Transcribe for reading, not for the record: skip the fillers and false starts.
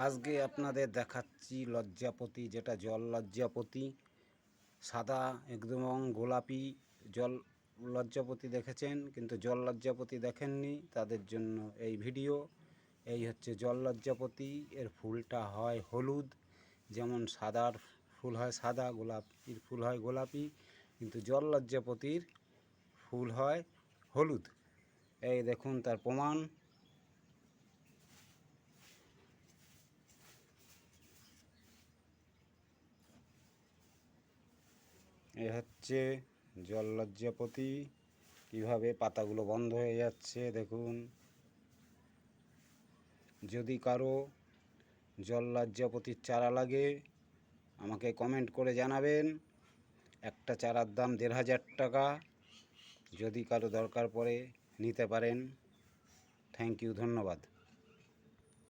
আজকে আপনাদের দেখাচ্ছি লজ্জাপতি, যেটা জল লজ্জাপতি। সাদা একদম গোলাপি জল লজ্জাপতি দেখেছেন, কিন্তু জল লজ্জাপতি দেখেননি, তাদের জন্য এই ভিডিও। এই হচ্ছে জল লজ্জাপতি। এর ফুলটা হয় হলুদ, যেমন সাদার ফুল হয় সাদা, গোলাপির ফুল হয় গোলাপি, কিন্তু জল লজ্জাপতির ফুল হয় হলুদ। এই দেখুন তার প্রমাণ। এ হচ্ছে জল লজ্জাপতি, কীভাবে পাতাগুলো বন্ধ হয়ে যাচ্ছে দেখুন। যদি কারো জল লজ্জাপতির চারা লাগে আমাকে কমেন্ট করে জানাবেন। একটা চারার দাম ১,৫০০ টাকা। যদি কারো দরকার পড়ে নিতে পারেন। থ্যাংক ইউ, ধন্যবাদ।